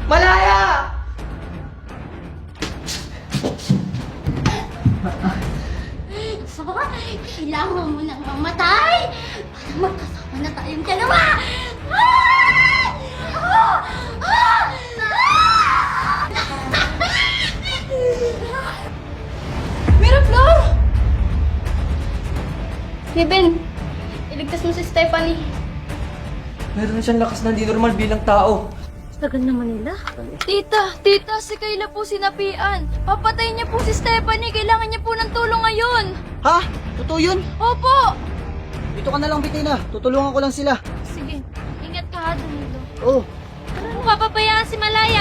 Malaya! Kailangan mo nang mamatay para magkasama na tayong dalawa! Ah! Ah! Ah! Miraflor! Kevin, iligtas mo si Stephanie. Meron siyang lakas na hindi normal bilang tao. Tagal naman nila. Tita, si Kayla po sinapian. Papatayin niya po si Stephanie. Kailangan niya po ng tulong ngayon. Ha? Totoo yun? Opo! Dito ka na lang, Bettina. Tutulungan ko lang sila. Sige, ingat ka ha, Danilo. Oh, Ano mo papabayaan si Malaya?